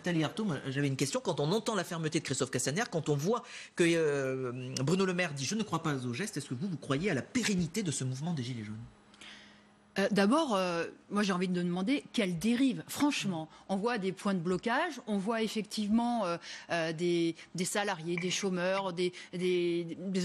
Nathalie Arthaud, j'avais une question. Quand on entend la fermeté de Christophe Castaner, quand on voit que Bruno Le Maire dit « je ne crois pas aux gestes », est-ce que vous croyez à la pérennité de ce mouvement des Gilets jaunes ? D'abord, moi j'ai envie de demander quelle dérive. Franchement, on voit des points de blocage, on voit effectivement des salariés, des chômeurs, des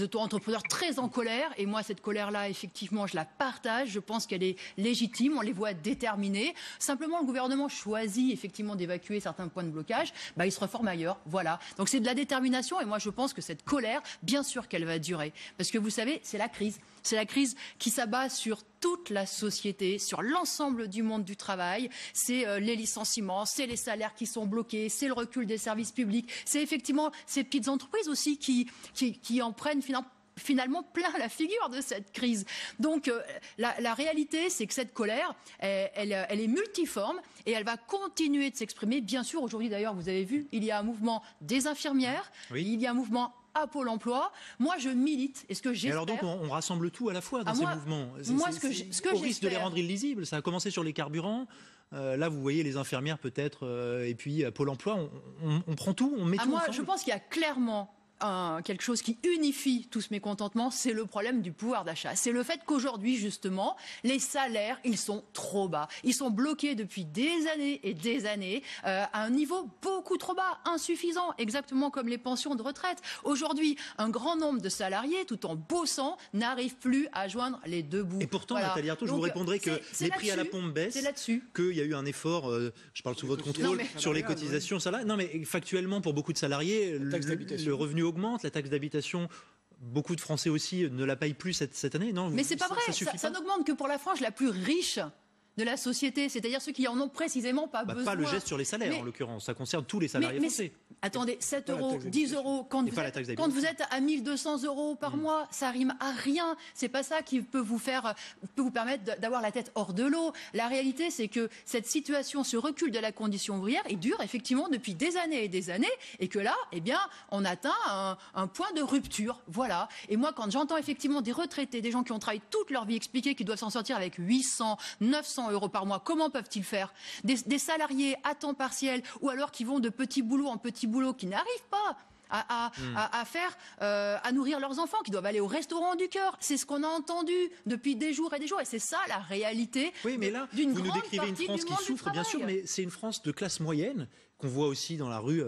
auto-entrepreneurs très en colère. Et moi, cette colère-là, effectivement, je la partage. Je pense qu'elle est légitime. On les voit déterminés. Simplement, le gouvernement choisit effectivement d'évacuer certains points de blocage. Il se reforme ailleurs. Voilà. Donc c'est de la détermination. Et moi, je pense que cette colère, bien sûr qu'elle va durer. Parce que vous savez, c'est la crise. C'est la crise qui s'abat sur toute la société, sur l'ensemble du monde du travail. C'est les licenciements, c'est les salaires qui sont bloqués, c'est le recul des services publics, c'est effectivement ces petites entreprises aussi qui en prennent finalement plein la figure de cette crise. Donc la réalité, c'est que cette colère, elle est multiforme et elle va continuer de s'exprimer. Bien sûr, aujourd'hui d'ailleurs, vous avez vu, il y a un mouvement des infirmières, oui. Il y a un mouvement à Pôle emploi. Moi, je milite. Et ce que j'espère... alors donc, on rassemble tout à la fois dans ces mouvements. Au risque de les rendre illisibles. Ça a commencé sur les carburants. Là, vous voyez les infirmières peut-être, et puis Pôle emploi. On prend tout, on met tout ensemble. Je pense qu'il y a clairement quelque chose qui unifie tout ce mécontentement, c'est le problème du pouvoir d'achat. C'est le fait qu'aujourd'hui, justement, les salaires, ils sont trop bas. Ils sont bloqués depuis des années et des années à un niveau beaucoup trop bas, insuffisant, exactement comme les pensions de retraite. Aujourd'hui, un grand nombre de salariés, tout en bossant, n'arrivent plus à joindre les deux bouts. Et pourtant, voilà. Nathalie Arthaud, je vous répondrai que les prix à la pompe baissent, qu'il y a eu un effort, je parle sous votre contrôle, sur les cotisations. Non, mais factuellement, pour beaucoup de salariés, le revenu augmente, la taxe d'habitation, beaucoup de Français aussi ne la payent plus cette année. Non, mais c'est pas vrai, ça n'augmente que pour la frange la plus riche de la société, c'est-à-dire ceux qui en ont précisément pas besoin. Pas le geste sur les salaires, en l'occurrence, ça concerne tous les salariés français. Attendez, 7 euros, 10 euros, quand vous êtes à 1 200 € par mois, ça rime à rien. C'est pas ça qui peut vous permettre d'avoir la tête hors de l'eau. La réalité, c'est que cette situation, ce recul de la condition ouvrière, il dure effectivement depuis des années et des années, et que là, on atteint un point de rupture. Voilà. Et moi, quand j'entends effectivement des retraités, des gens qui ont travaillé toute leur vie, expliquer qu'ils doivent s'en sortir avec 800, 900 € par mois, comment peuvent-ils faire ? Des salariés à temps partiel, ou alors qui vont de petit boulot en petit boulot, qui n'arrivent pas à nourrir leurs enfants, qui doivent aller au restaurant du cœur. C'est ce qu'on a entendu depuis des jours et des jours, et c'est ça la réalité. Oui, mais là, vous nous décrivez une France qui souffre, bien sûr, mais c'est une France de classe moyenne qu'on voit aussi dans la rue.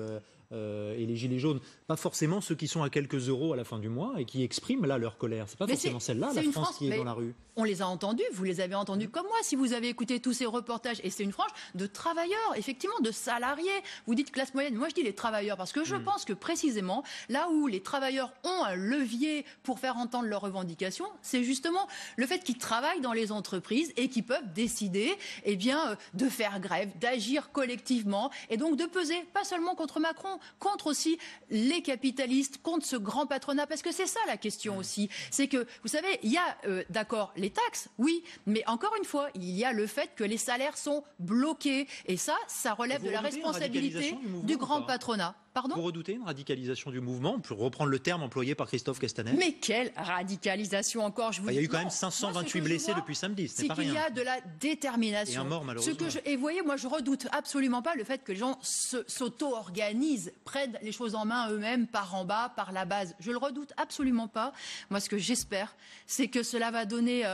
Et les gilets jaunes, pas forcément ceux qui sont à quelques euros à la fin du mois et qui expriment là leur colère. C'est pas forcément celle-là, la France qui est dans la rue. On les a entendus, vous les avez entendus comme moi, si vous avez écouté tous ces reportages. Et c'est une frange de travailleurs, effectivement, de salariés. Vous dites classe moyenne, moi je dis les travailleurs, parce que je pense que précisément, là où les travailleurs ont un levier pour faire entendre leurs revendications, c'est justement le fait qu'ils travaillent dans les entreprises et qu'ils peuvent décider de faire grève, d'agir collectivement, et donc de peser, pas seulement contre Macron, contre aussi les capitalistes, contre ce grand patronat, parce que c'est ça la question aussi. C'est que, vous savez, il y a, d'accord, les taxes, oui, mais encore une fois, il y a le fait que les salaires sont bloqués, et ça relève de la responsabilité du grand patronat. Pardon ? Vous redoutez une radicalisation du mouvement, pour reprendre le terme employé par Christophe Castaner ? Mais quelle radicalisation encore, je vous dis. Il y a eu quand même 528 blessés depuis samedi, ce n'est pas rien. C'est qu'il y a de la détermination. Et un mort, malheureusement. Et vous voyez, moi je redoute absolument pas le fait que les gens s'auto-organisent, prennent les choses en main eux-mêmes, par en bas, par la base. Je le redoute absolument pas. Moi, ce que j'espère, c'est que cela va donner...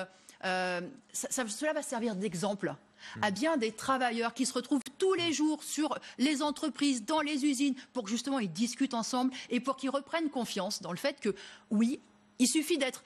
cela va servir d'exemple à bien des travailleurs qui se retrouvent tous les jours sur les entreprises, dans les usines, pour que justement ils discutent ensemble et pour qu'ils reprennent confiance dans le fait que, oui, il suffit d'être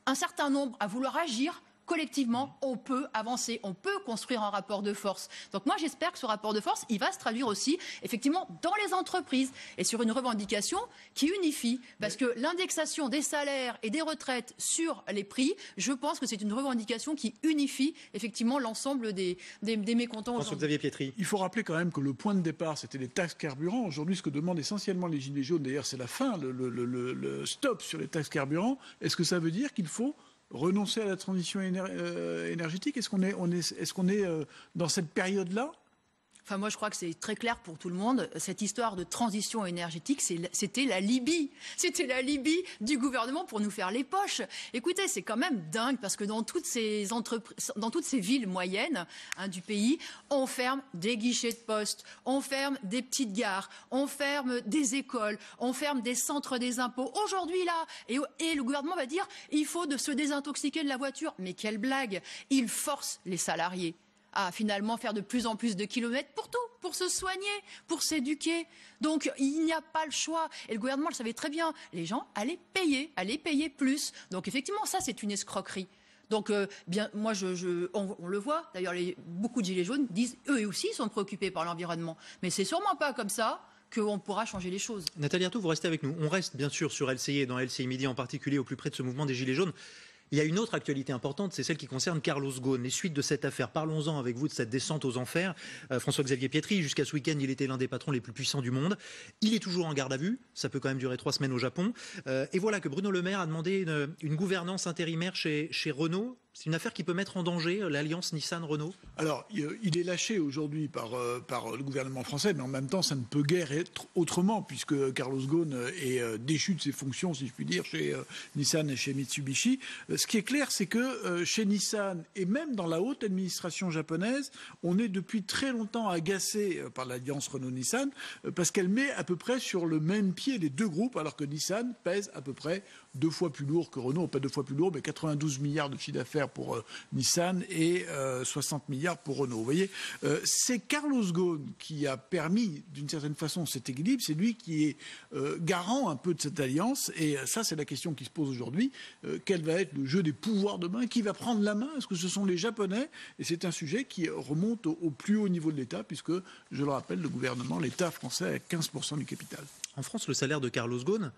un certain nombre à vouloir agir. Collectivement, on peut avancer, on peut construire un rapport de force. Donc moi, j'espère que ce rapport de force, il va se traduire aussi, effectivement, dans les entreprises et sur une revendication qui unifie. Parce que l'indexation des salaires et des retraites sur les prix, je pense que c'est une revendication qui unifie, effectivement, l'ensemble des mécontents. François-Xavier Pietri. Il faut rappeler quand même que le point de départ, c'était les taxes carburant. Aujourd'hui, ce que demandent essentiellement les Gilets jaunes, d'ailleurs, c'est la fin, le stop sur les taxes carburant. Est-ce que ça veut dire qu'il faut renoncer à la transition énergétique ? Est-ce qu'on est dans cette période-là ? Enfin, moi, je crois que c'est très clair pour tout le monde. Cette histoire de transition énergétique, c'était la Libye. C'était la Libye du gouvernement pour nous faire les poches. Écoutez, c'est quand même dingue parce que dans toutes ces entreprises, dans toutes ces villes moyennes du pays, on ferme des guichets de poste, on ferme des petites gares, on ferme des écoles, on ferme des centres des impôts. Aujourd'hui, là, et le gouvernement va dire, il faut se désintoxiquer de la voiture. Mais quelle blague! Il force les salariés à finalement faire de plus en plus de kilomètres pour tout, pour se soigner, pour s'éduquer. Donc il n'y a pas le choix. Et le gouvernement le savait très bien. Les gens allaient payer plus. Donc effectivement, ça c'est une escroquerie. Donc bien, moi on le voit. D'ailleurs, beaucoup de gilets jaunes disent eux aussi sont préoccupés par l'environnement. Mais c'est sûrement pas comme ça qu'on pourra changer les choses. Nathalie Arthaud, vous restez avec nous. On reste bien sûr sur LCI et dans LCI Midi en particulier, au plus près de ce mouvement des gilets jaunes. Il y a une autre actualité importante, c'est celle qui concerne Carlos Ghosn. Les suites de cette affaire, parlons-en avec vous de cette descente aux enfers. François-Xavier Pietri, jusqu'à ce week-end, il était l'un des patrons les plus puissants du monde. Il est toujours en garde à vue, ça peut quand même durer 3 semaines au Japon. Et voilà que Bruno Le Maire a demandé une gouvernance intérimaire chez Renault. C'est une affaire qui peut mettre en danger l'alliance Nissan-Renault? Alors, il est lâché aujourd'hui par le gouvernement français, mais en même temps, ça ne peut guère être autrement, puisque Carlos Ghosn est déchu de ses fonctions, si je puis dire, chez Nissan et chez Mitsubishi. Ce qui est clair, c'est que chez Nissan, et même dans la haute administration japonaise, on est depuis très longtemps agacé par l'alliance Renault-Nissan, parce qu'elle met à peu près sur le même pied les deux groupes, alors que Nissan pèse à peu près 2 fois plus lourd que Renault, pas 2 fois plus lourd, mais 92 milliards de chiffre d'affaires pour Nissan et 60 milliards pour Renault. Vous voyez, c'est Carlos Ghosn qui a permis, d'une certaine façon, cet équilibre. C'est lui qui est garant un peu de cette alliance. Et ça, c'est la question qui se pose aujourd'hui. Quel va être le jeu des pouvoirs demain? Qui va prendre la main? Est-ce que ce sont les Japonais? Et c'est un sujet qui remonte au plus haut niveau de l'État, puisque, je le rappelle, le gouvernement, l'État français a 15% du capital. En France, le salaire de Carlos Ghosn,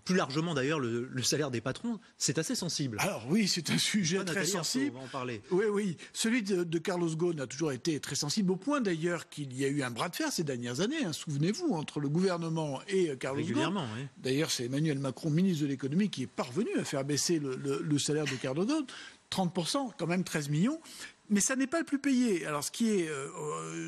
plus largement d'ailleurs le salaire des patrons, c'est assez sensible. Alors oui, c'est un sujet très sensible. On va en parler. Oui. Celui de Carlos Ghosn a toujours été très sensible, au point d'ailleurs qu'il y a eu un bras de fer ces dernières années, souvenez-vous, entre le gouvernement et Carlos Régulièrement, Ghosn. Oui. D'ailleurs, c'est Emmanuel Macron, ministre de l'économie, qui est parvenu à faire baisser le salaire de Carlos Ghosn. 30%, quand même 13 millions. Mais ça n'est pas le plus payé. Alors, ce qui est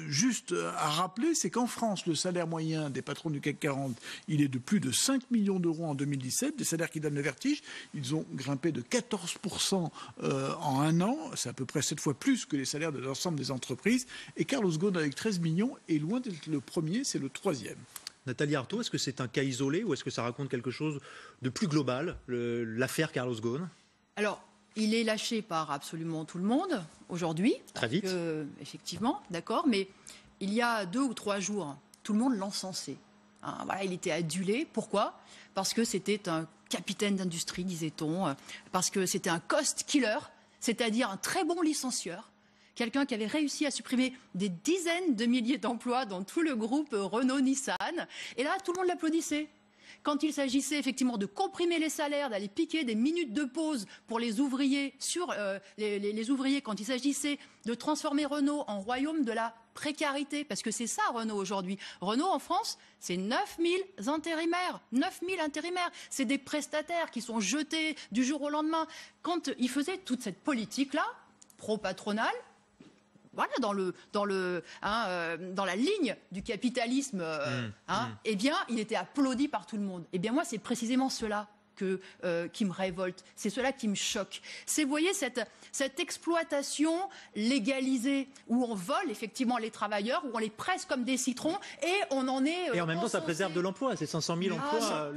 juste à rappeler, c'est qu'en France, le salaire moyen des patrons du CAC 40, il est de plus de 5 millions d'euros en 2017, des salaires qui donnent le vertige. Ils ont grimpé de 14% en un an. C'est à peu près 7 fois plus que les salaires de l'ensemble des entreprises. Et Carlos Ghosn, avec 13 millions, est loin d'être le premier, c'est le 3e. Nathalie Arthaud, est-ce que c'est un cas isolé ou est-ce que ça raconte quelque chose de plus global, l'affaire Carlos Ghosn? Alors, il est lâché par absolument tout le monde aujourd'hui. Très vite. Effectivement, d'accord. Mais il y a 2 ou 3 jours, tout le monde l'encensait. Voilà, il était adulé. Pourquoi? Parce que c'était un capitaine d'industrie, disait-on. Parce que c'était un cost killer, c'est-à-dire un très bon licencieur. Quelqu'un qui avait réussi à supprimer des dizaines de milliers d'emplois dans tout le groupe Renault-Nissan. Et là, tout le monde l'applaudissait. Quand il s'agissait effectivement de comprimer les salaires, d'aller piquer des minutes de pause pour les ouvriers, les ouvriers, quand il s'agissait de transformer Renault en royaume de la précarité, parce que c'est ça Renault aujourd'hui. Renault en France, c'est 9000 intérimaires. 9000 intérimaires. C'est des prestataires qui sont jetés du jour au lendemain. Quand il faisait toute cette politique-là, pro-patronale, voilà, dans la ligne du capitalisme, eh bien, il était applaudi par tout le monde. Eh bien, moi, c'est précisément cela qui me révolte. C'est cela qui me choque. C'est, vous voyez, cette exploitation légalisée où on vole effectivement les travailleurs, où on les presse comme des citrons et on en est... et en même temps, ça préserve de l'emploi. C'est 500 000 emplois.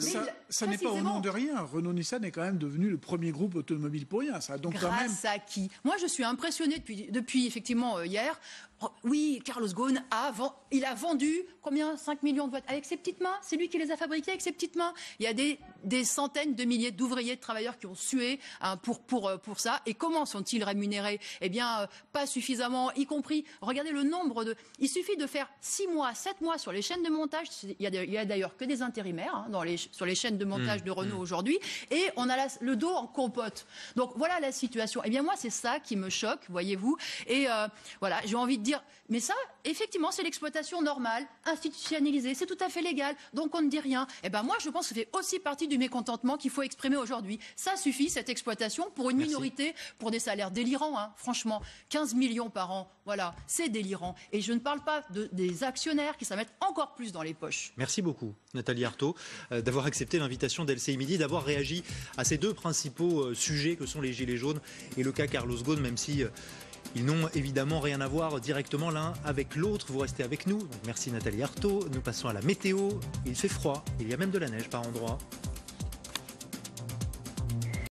Ça n'est pas au nom de rien. Renault-Nissan est quand même devenu le premier groupe automobile pour rien. Ça a donc quand même... Grâce à qui? Moi, je suis impressionnée depuis effectivement hier. Oui, Carlos Ghosn il a vendu combien? 5 millions de voitures avec ses petites mains. C'est lui qui les a fabriquées avec ses petites mains. Il y a des centaines de milliers d'ouvriers, de travailleurs qui ont sué pour ça. Et comment sont-ils rémunérés? Eh bien, pas suffisamment, y compris, regardez le nombre de... Il suffit de faire 6 mois, 7 mois sur les chaînes de montage. Il y a d'ailleurs que des intérimaires sur les chaînes de montage de Renault aujourd'hui. Et on a le dos en compote. Donc voilà la situation. Eh bien moi, c'est ça qui me choque, voyez-vous. Et voilà, j'ai envie de dire, mais ça, effectivement, c'est l'exploitation normale, institutionnalisée, c'est tout à fait légal, donc on ne dit rien. Eh ben moi, je pense que ça fait aussi partie du mécontentement qu'il faut exprimer aujourd'hui. Ça suffit, cette exploitation, pour une minorité, pour des salaires délirants, hein, franchement. 15 millions par an, voilà, c'est délirant. Et je ne parle pas des actionnaires qui s'en mettent encore plus dans les poches. Merci beaucoup, Nathalie Arthaud, d'avoir accepté l'invitation d'LCI Midi, d'avoir réagi à ces deux principaux sujets que sont les Gilets jaunes et le cas Carlos Ghosn, même si ils n'ont évidemment rien à voir directement l'un avec l'autre. Vous restez avec nous. Donc merci Nathalie Arthaud. Nous passons à la météo. Il fait froid. Il y a même de la neige par endroits.